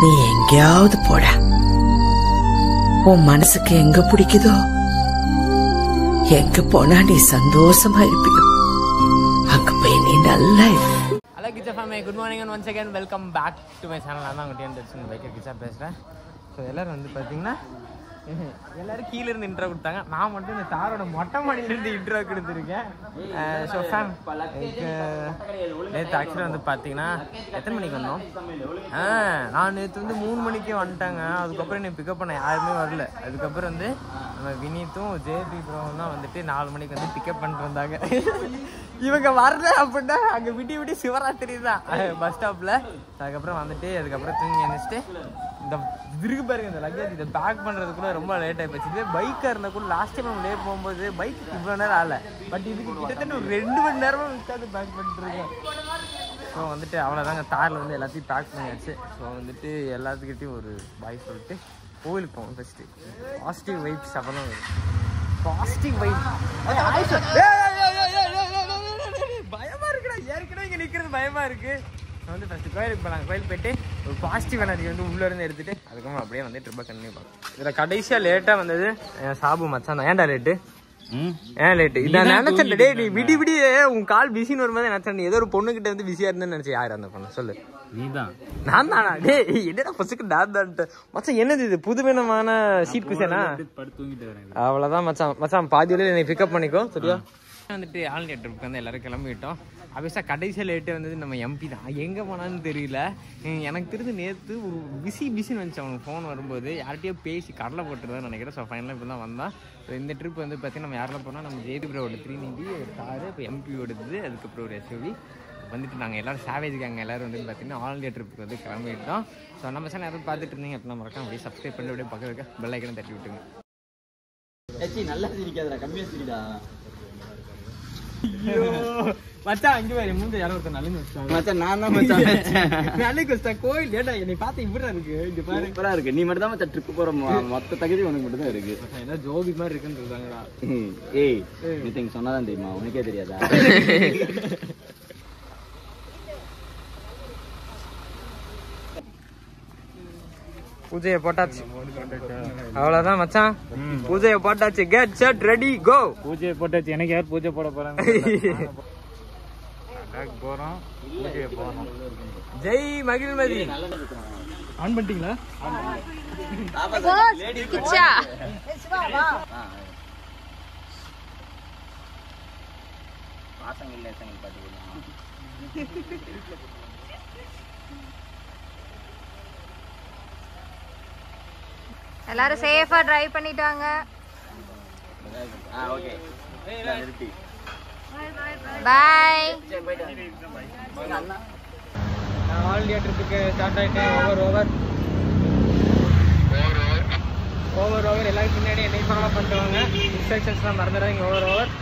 நீ எங்கேயாவது போட. உன் மனசுக்கு எங்க பிடிக்குதோ எங்க போனா நீ சந்தோஷமா இருப்பியோ அங்க போய் நீ நல்லா இரு. Hello Kichcha family, good morning and once again welcome back to my channel. நான் தான் உங்கள்கிட்ட பைக்கர் கிச்சா பேசுகிறேன். ஸோ எல்லோரும் வந்து பார்த்தீங்கன்னா எல்லோரும் கீழே இருந்து இன்ட்ரோ கொடுத்தாங்க. நான் மட்டும் இந்த தாரோட மொட்டை மாடியிலேருந்து இன்ட்ரோ கொடுத்துருக்கேன். ஸோ ஃபேம் நேற்று ஆக்சுவலாக வந்து பார்த்தீங்கன்னா எத்தனை மணிக்கு வந்தோம்? நான் நேற்று வந்து 3 மணிக்கே வந்துட்டாங்க. அதுக்கப்புறம் என்னை பிக்கப் பண்ண யாருமே வரல. அதுக்கப்புறம் வந்து நம்ம வினீத்தும் ஜேபி ப்ரோவும் தான் வந்துட்டு 4 மணிக்கு வந்து பிக்கப் பண்ணிட்டு வந்தாங்க. இவங்க வரல அப்படின்னா அங்கே விடி சிவராத்திரி தான் பஸ் ஸ்டாப்பில். அதுக்கப்புறம் வந்துட்டு அதுக்கப்புறம் தூங்கி எழுந்திரிச்சிட்டு இந்த இருக்கு பாருங்க, இந்த லக்கேஜ் இதை பேக் பண்ணுறதுக்குள்ள ரொம்ப லேட் ஆகி போச்சு. இதே பைக்காக இருந்தால் கூட லாஸ்ட் டைம் நம்ம லேட் போகும்போது பைக் இவ்வளோ நேரம் ஆகலை. பட் இதுக்கு கிட்டத்தட்ட ஒரு 2 மணி நேரமாக விட்டாது பேக் பண்ணிட்டுருக்கேன். ஸோ வந்துட்டு அவ்வளோதாங்க, தாரில் வந்து எல்லாத்தையும் பேக் பண்ணியாச்சு. ஸோ வந்துட்டு எல்லாத்துக்கிட்டையும் ஒரு பாய் சொல்லிட்டு கோவிலுக்கு போவோம். ஃபஸ்ட்டு பாசிட்டிவ் வைப்ஸ், அப்புறம் பாசிட்டிவ் வைப். பயமாக இருக்குடா, ஏற்கனவே இங்கே நிற்கிறது பயமாக இருக்குது. வந்து ஃபஸ்ட்டு கோயிலுக்கு போகலாம். கோயிலுக்கு போய்ட்டு ஒரு பாசிட்டிவ் எனர்ஜி வந்து உள்ளேருந்து எடுத்துகிட்டு அதுக்கப்புறம் அப்படியே வந்து ட்ரிப்பை கண்டினியூ பண்ணலாம். இதில் கடைசியாக லேட்டாக வந்தது சாபு மச்சான் தான். ஏன்டா லேட்டு? ஏன் லேட்டு? இதான் நினச்சேன். டே நீ விடி உன் கால் பிஸின்னு வரும்போது நினச்சேன். ஏதோ ஒரு பொண்ணுக்கிட்ட வந்து பிஸியாக இருந்தேன்னு நினச்சி. யார் அந்த பொண்ணு சொல்லு? நீதான். நான் தானா? டே என்னடா ஃபஸ்ட்டுக்கு நான் தான்ட்டு மச்சான். என்னது இது புதுவிதமான சீட் குஷனா? அவ்வளோதான் மச்சான் பாதி வரையில் என்னை பிக்கப் பண்ணிக்கோ சரியா? வந்துட்டு ஆல் இண்டியா ட்ரிப்புக்கு வந்து எல்லோரும் கிளம்பிட்டோம். அபிஷா கடைசியில் லேட்டு வந்தது நம்ம எம்பி தான். எங்கே போனான்னு தெரியல. எனக்கு தெரிஞ்சு நேற்று ஒரு பிஸின்னு வந்துச்சு. அவனுக்கு ஃபோன் வரும்போது யார்கிட்டயோ பேசி கடலை போட்டுருதான்னு நினைக்கிறேன். ஸோ ஃபைனலாக இப்போ தான் வந்தான். ஸோ இந்த ட்ரிப் வந்து பார்த்தீங்கன்னா நம்ம யாரெல்லாம் போனால் நம்ம ஜேபிரோட 390 ஒரு காரு, இப்போ எம்பி ஓடுது, அதுக்கப்புறம் ஒரு எஸ்யூவி வந்துட்டு நாங்கள் எல்லோரும் சாவேஜுக்கு அங்கே எல்லோரும் வந்து பார்த்தீங்கன்னா ஆல் இண்டியா ட்ரிப்புக்கு வந்து கிளம்பிட்டோம். ஸோ நம்ம சேனல் யாரும் பார்த்துட்டு இருந்தீங்க அப்படின்னா மறக்காம அப்படியே சப்ஸ்கிரைப் பண்ணி அப்படியே பக்கம் இருக்க பெல் ஐக்கனை தட்டி விட்டுங்க. நல்லா சிரிக்காதடா, கம்மியாக சிரிடா. மச்சான் அங்கே வேறு மூஞ்சி யாரோ ஒருத்தர் நல்லு வச்சாங்க. மச்சான் நான் தான் மச்சான் நல்லுக்கு வச்சேன். கோயில் ஏடா என்னை பார்த்து இப்படிதான் இருக்கு. இங்கே பாரு சூப்பராக இருக்கு. நீ மட்டும் தான் மச்சான் ட்ரிப்பு போகிற மொத்த தகுதி உனக்கு மட்டும் தான் இருக்கு. ஏன்னா ஜோபி மாதிரி இருக்குன்னு சொல்றாங்களா? ஏய் நீ சொன்னாதான் தெரியுமா? உனக்கே தெரியாதா? பூஜையை போட்டாச்சு, அவ்வளோதான் மச்சான். பூஜையை போட்டாச்சு. Get set ready go. பூஜையை போட்டாச்சு. எனக்கு யார் பூஜை போட போறாங்க? போறோம், பூஜையை போறோம். ஜெய் மகிழ்மதி. ஆன் பண்ணிட்டீங்களா? கிச்சா எல்லாரும் சேஃபா டிரைவ் பண்ணிட்டாங்க. Okay bye. ஆல் இண்டியா ட்ரிப்புக்கு ஸ்டார்ட் ஆகிட்டேன். ஓவர் எல்லாரும் பின்னாடி என்னை ஃபாலோ பண்ணிட்டுவாங்க. இன்ஸ்ட்ரக்ஷன்ஸ்லாம் மறந்துடாதீங்க. ஓவர்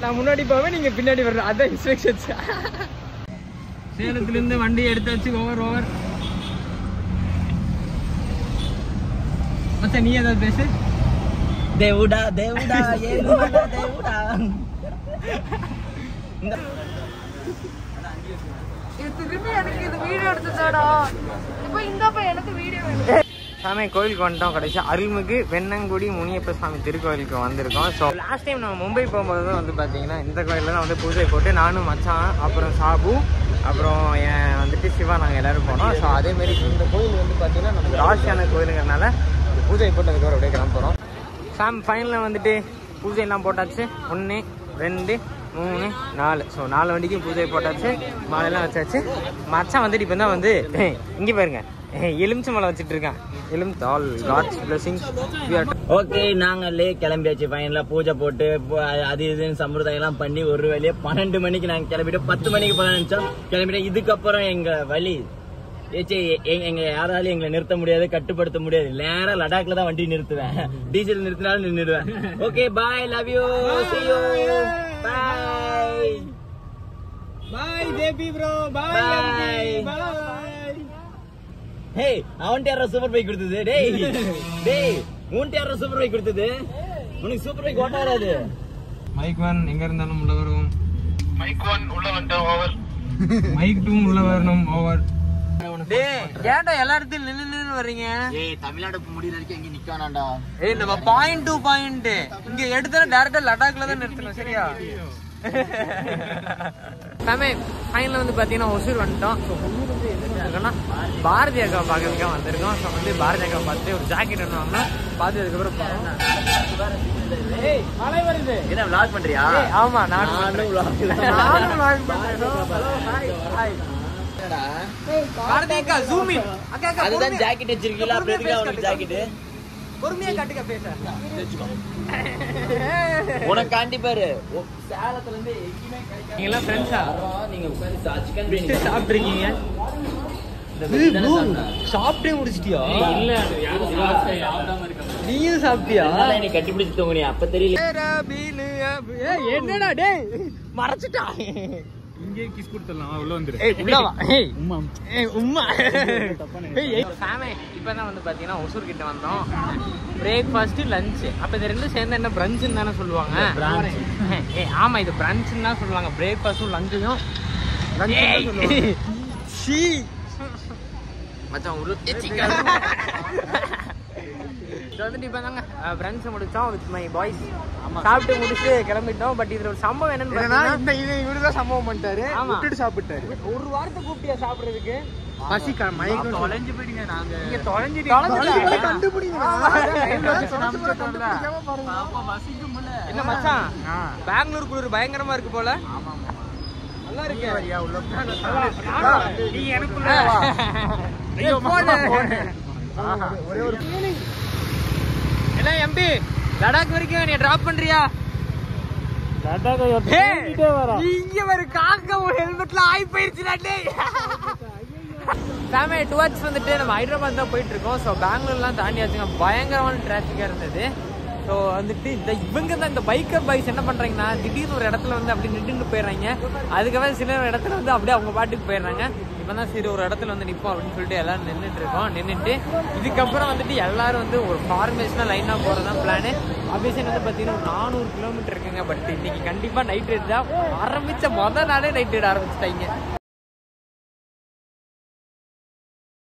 நான் முன்னாடி போவேன், நீங்கள் பின்னாடி வர்ற அதான் இன்ஸ்ட்ரக்ஷன்ஸ். சேலத்துலேருந்து வண்டி எடுத்தாச்சு. ஓவர் மச்சா நீ ஏதாவது பேசு. தேவுடா தேவுடா ஏவுடா தேவுடா. திரும்பி எனக்கு இது வீடியோ எடுத்துதாடா. இப்போ இந்தப்ப எனக்கு வீடியோ வேணும். சாமி கோயிலுக்கு வந்துட்டோம். கடைசியாக அருள்மிகு வெண்ணங்குடி முனியப்ப சாமி திருக்கோயிலுக்கு வந்திருக்கோம். ஸோ லாஸ்ட் டைம் நம்ம மும்பை போகும்போது தான் வந்து பார்த்தீங்கன்னா இந்த கோயிலில் தான் வந்து பூஜை போட்டு நானும் மச்சான் அப்புறம் சாபு அப்புறம் என் வந்துட்டு சிவா நாங்கள் எல்லோரும் போனோம். ஸோ அதேமாரி இந்த கோயில் வந்து பார்த்தீங்கன்னா நமக்கு ராசியான கோயிலுங்கிறதுனால பூஜை போட்டு அதுக்கப்புறம் அப்படியே கிளம்ப போகிறோம். சாம் ஃபைனலில் வந்துட்டு பூஜையெல்லாம் போட்டாச்சு. 1 2 3 4. ஸோ 4 வண்டிக்கும் பூஜை போட்டாச்சு. மாலையெல்லாம் வச்சாச்சு. மச்சான் வந்துட்டு இப்போ தான் வந்து இங்கே பாருங்க எலுமிச்சை மலை வச்சுட்டு இருக்கேன். All God's blessings. ஓகே நாங்களே கிளம்பியாச்சு. ஃபைனலாக பூஜை போட்டு அது இதுன்னு சம்பிரதாயம் எல்லாம் பண்ணி ஒரு வேலையை 12 மணிக்கு நாங்கள் கிளம்பிட்டோம். 10 மணிக்கு போகலான்னு நினச்சோம், கிளம்பிட்டோம். இதுக்கப்புறம் எங்கள் வழி எங்க யாராலையும் எங்களை நிறுத்த முடியாது, கட்டுப்படுத்த முடியாது. நேரா லடாக்ல தான் வண்டி நிறுத்துவேன். டீசல் நிறுத்தினாலும் நின்றுடுவேன். Okay bye, love you, see you, bye JP bro, bye bye. Hey அவன்ட்ட யாரோ சூப்பர் பைக் கொடுத்தது? டேய் உன்ட்ட யாரோ சூப்பர் பைக் கொடுத்தது? உனக்கு சூப்பர் பைக் ஓட்ட வராது. மைக் 1 எங்க இருந்தாலும் உள்ள வரும். மைக் 1 உள்ள வந்துட்டோம். ஓவர் மைக் டூம் உள்ள வரணும் ஓவர். டேய் ஏன்டா எல்லா இடத்துல நின்னு வர்றீங்க? ஏய் தமிழ்நாடு முடியல வரைக்கும் எங்க நிக்கானாடா. ஏய் நம்ம பாயிண்ட் டு பாயிண்ட் இங்க எடுத்தா டைரக்டா லடாக்ல தான் நிறுத்தணும் சரியா? சாமே ஃபைனல் வந்து பாத்தீங்கன்னா ஒசூர் வந்துட்டோம். ஸோ ஒசூர் வந்து எதுக்கு இருக்குன்னா பாரதி அக்கா பார்க்கறதுக்காக வந்திருக்கோம். ஸோ வந்து பாரதி அக்கா பார்த்து ஒரு ஜாக்கெட் ஒன்று வாங்கினோம். பார்த்து அதுக்கப்புறம் மழை வருது. என்ன vlog பண்றியா? ஆமா நானும் பாரதி அக்கா ஜூம் இன். அக்கா அக்கா அதுதான் ஜாக்கெட் வச்சிருக்கீங்களா? அப்படியே இருக்கா உங்களுக்கு ஜாக்கெட்? பொறுமையா காட்டுங்க பேச. உனக்காண்டி பாரு சேலத்துல இருந்து எங்கேயுமே நீங்க எல்லாம் ஃப்ரெண்ட்ஸா? நீங்க உட்கார்ந்து சிக்கன் பிரியாணி சாப்பிட்டுருக்கீங்க? சாப்பிட்டே முடிச்சிட்டியா? இல்ல நீயும் சாப்பிட்டியா? நீ கட்டி பிடிச்சு தூங்குனியா? அப்ப தெரியல. என்னடா டேய் மறைச்சிட்டா. இங்கே கிஸ் கொடுத்துடலாம் உள்ள வந்துரு. ஏய் உள்ள வா. ஏய் உம்மா. ஏய் உம்மா. ஏய் சாமே இப்பதான் வந்து பாத்தீங்கன்னா ஒசூர் கிட்ட வந்தோம். பிரேக்ஃபாஸ்ட் லஞ்ச் அப்ப இது ரெண்டும் சேர்ந்து என்ன பிரஞ்ச்னு தானே சொல்லுவாங்க? ஏய் ஆமா இது பிரஞ்ச்னு தான் சொல்லுவாங்க. பிரேக்ஃபாஸ்டும் லஞ்சையும் லஞ்ச் தான் சொல்லுவாங்க. சீ மச்சான் உள்ள இது வந்துட்டு இப்போ தாங்க ஃப்ரெண்ட்ஸ் முடிச்சோம் வித் மை பாய்ஸ். சாப்பிட்டு முடிச்சு கிளம்பிட்டோம். பட் இதுல ஒரு சம்பவம் என்னன்னு பார்த்தீங்கன்னா இவருதான் சம்பவம் பண்ணிட்டாரு. விட்டுட்டு சாப்பிட்டாரு. ஒரு வாரத்தை கூப்பிட்டியா சாப்பிடுறதுக்கு? பசிக்கா மயக்கம் தொலைஞ்சு போயிடுங்க. நாங்க இங்க தொலைஞ்சிட்டு கண்டுபிடிங்க. என்ன மச்சான் பெங்களூர் குளிர் பயங்கரமா இருக்கு போல. நல்லா இருக்கு. நீ எனக்குள்ள ஒரே ஒரு என்ன எம்பி லடாக் வரைக்கும் நீ டிராப் பண்றியா? இங்க ஒரு காக்க ஹெல்மெட்ல ஆயி போயிருச்சுடா டேய். சாமே டுவர்ட்ஸ் வந்துட்டு நம்ம ஹைதராபாத் தான் போயிட்டு இருக்கோம். ஸோ பெங்களூர்லாம் தாண்டியாச்சுங்க. பயங்கரமான டிராஃபிக்கா இருந்தது. ஸோ வந்துட்டு இவங்க தான் இந்த பைக்கர் பைக்ஸ் என்ன பண்றாங்கன்னா திடீர்னு ஒரு இடத்துல வந்து அப்படி நின்றுட்டு போயிடுறாங்க. அதுக்கப்புறம் சில இடத்துல வந்து அப்படியே அவங்க பாட்டுக்கு போயிடுறாங்க. இப்போ தான் சரி ஒரு இடத்துல வந்து நிற்போம் அப்படின்னு சொல்லிட்டு எல்லாரும் நின்றுட்டு இருக்கோம். நின்றுட்டு இதுக்கப்புறம் வந்துட்டு எல்லாரும் வந்து ஒரு ஃபார்மேஷனாக லைனாக போகிறது தான் பிளானு. ஆப்வியஸாக வந்து பார்த்தீங்கன்னா ஒரு 400 கிலோமீட்டர் இருக்குங்க. பட் இன்னைக்கு கண்டிப்பாக நைட் ரைட் தான். ஆரம்பித்த மொதல் நாளே நைட் ரைட் ஆரம்பிச்சிட்டாங்க.